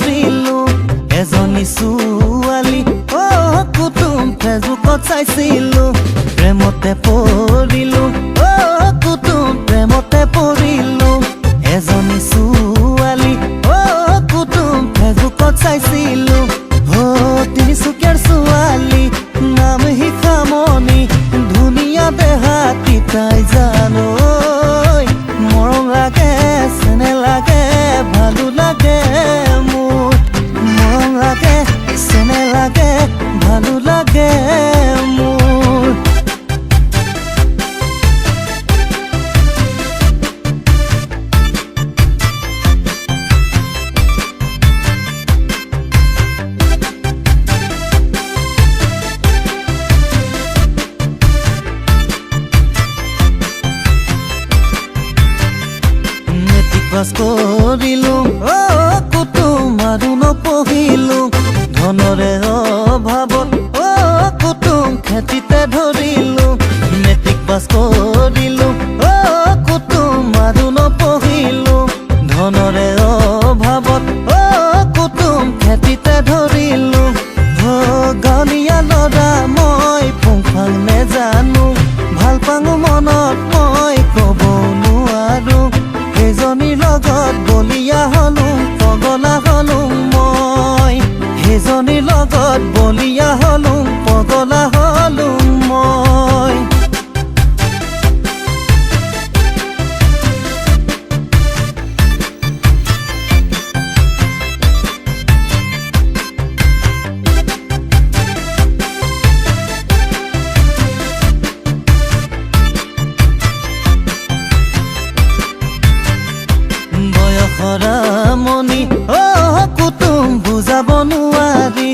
ধৰিলো এজনী ছোৱালী কুটুম ফেচবুকত চাইছিলো প্ৰেমতে পৰিলো কুটুম প্ৰেমতে পৰিলো এজনী ছোৱালী কুটুম ফেচবুকত চাইছিলো তিনিচুকীয়াৰ ছোৱালী নাম শিখামণি ধুনীয়া দেহাতী তাই জানো মৰম লাগে চেনে লাগে ভালো লাগে মোৰ মৰম লাগে চেনে লাগে ভালো লাগে মোৰ পাছ কৰিলো কুটুম আৰু নপঢ়িলো ধনৰে অভাৱত কুটুম খেতিতে ধৰিলো মেট্ৰিক পাছ কৰিলো কুটুম আৰু নপঢ়িলো ধনৰে অভাৱত কুটুম খেতিতে ধৰিলো গাঁৱলীয়া ল'ৰা মই পুংফাং নেজানো ভাল পাঙো মনত মই ক'ব নোৱাৰো সেইজনীৰ লগত বলিয়া হলো পগলা হলো মই সেইজনীৰ লগত বলিয়া হলো পগলা হলো মই মনি কুটুম বুজাব নোৱাৰি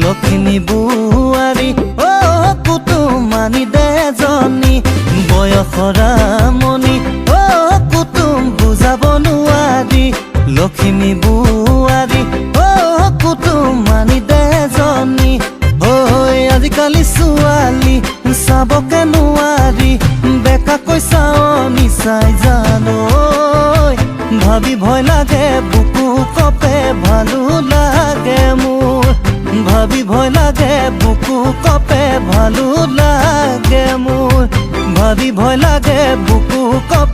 লখিমী বুৱাৰী কুটুম মানি দে জনী বয়সৰা মনি কুটুম বুজাব নোৱাৰি লখিমী বুৱাৰী কুটুম মানি দে জনী আজিকালি ছোৱালী চাবকে নোৱাৰি বেকাকৈ চাও নিচাই জানো ভাবি ভয় লাগে বুকু কপে ভালো লাগে মোৰ ভাবি ভয় লাগে বুকু কপে ভালো লাগে মোৰ ভাবি ভয় লাগে বুকু কপে